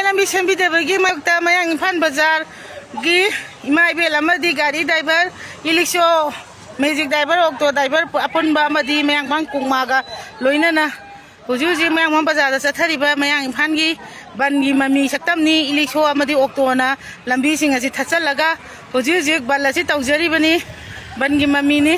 lambi sembidabagi mayukta mayang Imphal bazar gi imai bel amadi gari driver ilikso magic driver octo driver apunba amadi mayang bang kungmaga loinana hujuji mayang bang bazar da chathariba mayang Imphal gi bangi mami saktamni ilikso amadi octo na lambi sing asi thachalaga hujuji balasi tawjari bani bangi mami ni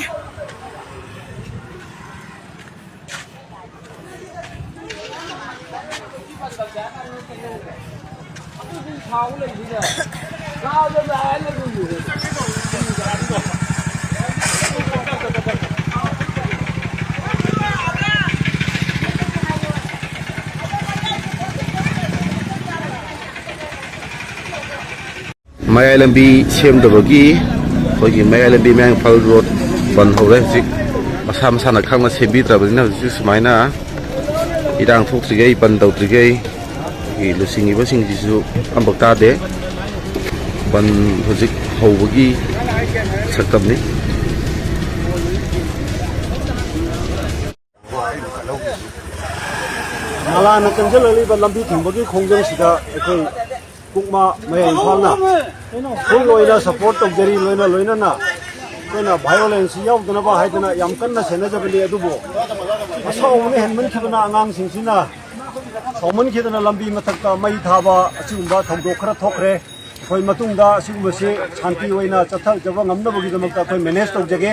Mayai Lambi semdabagi hogi Mayai Lambi Imphal road ban hore jik masam sana khangna sebi trabina jik sumaina idang thoktrigai ban dautrigai gi lusingi basing jisu ambakta de ban hojik howagi saktamni malana kanjalali ba lambi thingbagi khongjang sida ekhoi kukma Mayai Imphal na full loina support tawjari loina na koina violence yaudana ba haidana yam kanna senajabali adubo asawne henman khibana angang singsina soman khidana lambi mathakta mai thaba achumba thongdok khara thokre khoi matungda sigumase shanti oina chathal jaba ngamnabagi damakta khoi manage tawjage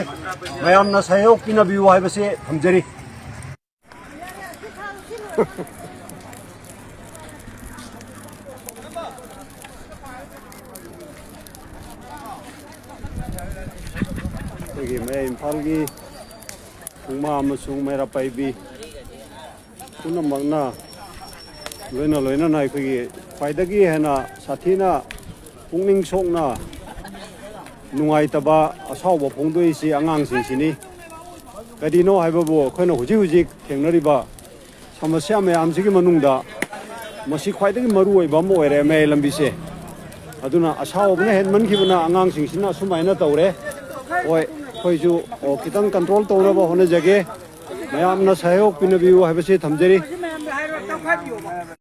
mayamna sayok pinabiu haibase thamjari Mayai Imphal gi kungma amasung mera paibi punamagna loina na khoi faidagi hena sathina pungning sokna nungai taba asawba phongdoi si angang sini kadino haibabu khoina huji thengnariba samasya mayam sigi manungda masi khwaidagi maru oiba mo ere Mayai lambi se aduna asawbne henman khibana angang sina sumaina tawre oi khoiju kitang control tawraba hona jage mayamna sayok pinabiu haibase thamjari